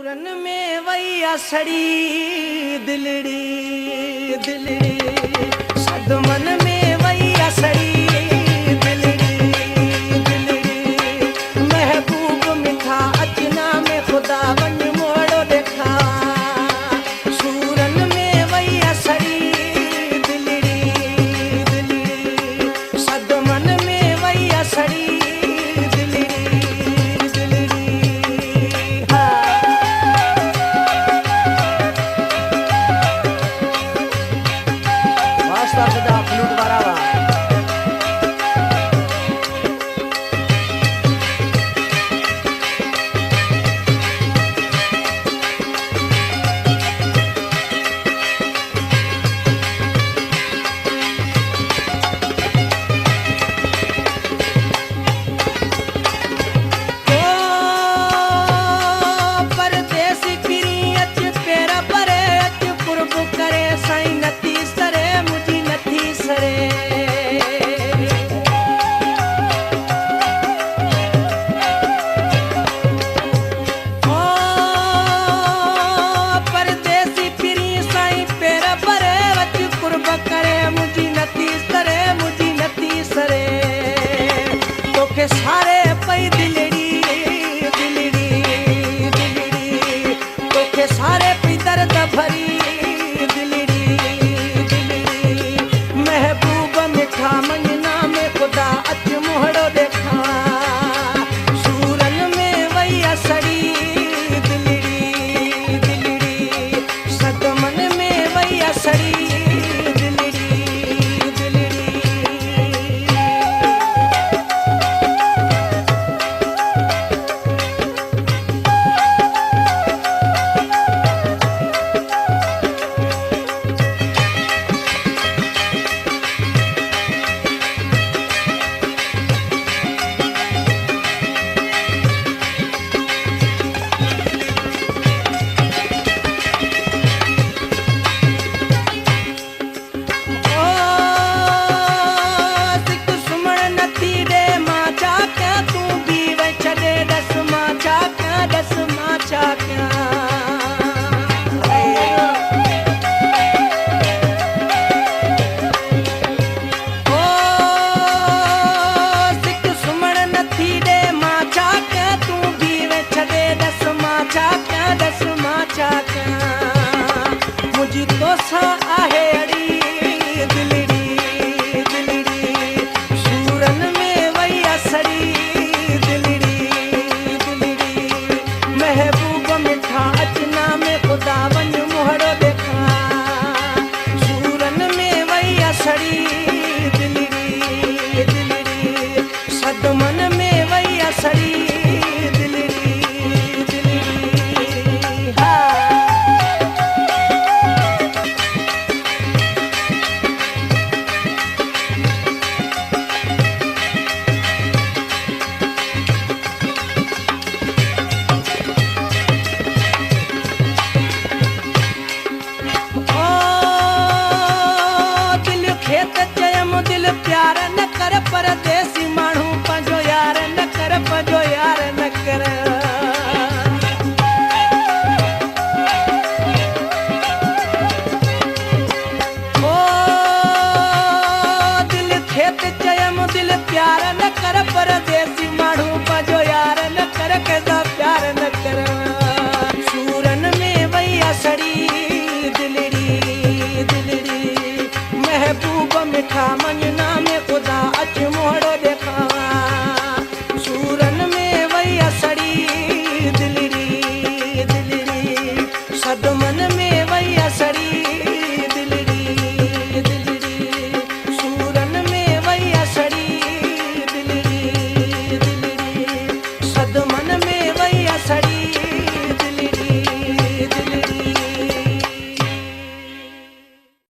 सूरन में वैया सड़ी दिलड़ी दिलड़ी सदमन में वैया सड़ी दिलड़ी दिलड़ी महबूब मिठा अचना में खुदा वन मोड़ो देखा सूरन में वैया सड़ी दिलड़ी दिलड़ी सदमन में वैया सड़ी सारे पई दिलड़ी दिलड़ी दिलड़ी तोखे सारे पई दर्द भरी दिलड़ी दिलड़ी महबूब मिठा मंगना में खुदा अच मोहड़ो देखा सूरन में वैया सड़ी दिलड़ी दिलड़ी सदमन में वैया सड़ी मुझी तोसा आहे अड़ी दिलड़ी दिलड़ी सूरन में वैया सड़ी दिलड़ी दिलड़ी महबूब मिठा अचना में खुदा वन मोहड़ो देखा सूरन में वैया सड़ी दिलड़ी दिलड़ी सदमन में वैया सड़ी प्यार न कर परदेसी माण्हू पंहिंजो यार न कर पंहिंजो यार न कर ओ दिल खेत चयम दिल प्यार न कर परदेसी माण्हू पंहिंजो यार न कर कंहिंसा प्यार न कर सूरन में वैया सड़ी दिलड़ी दिलड़ी महबूब मिठा मंग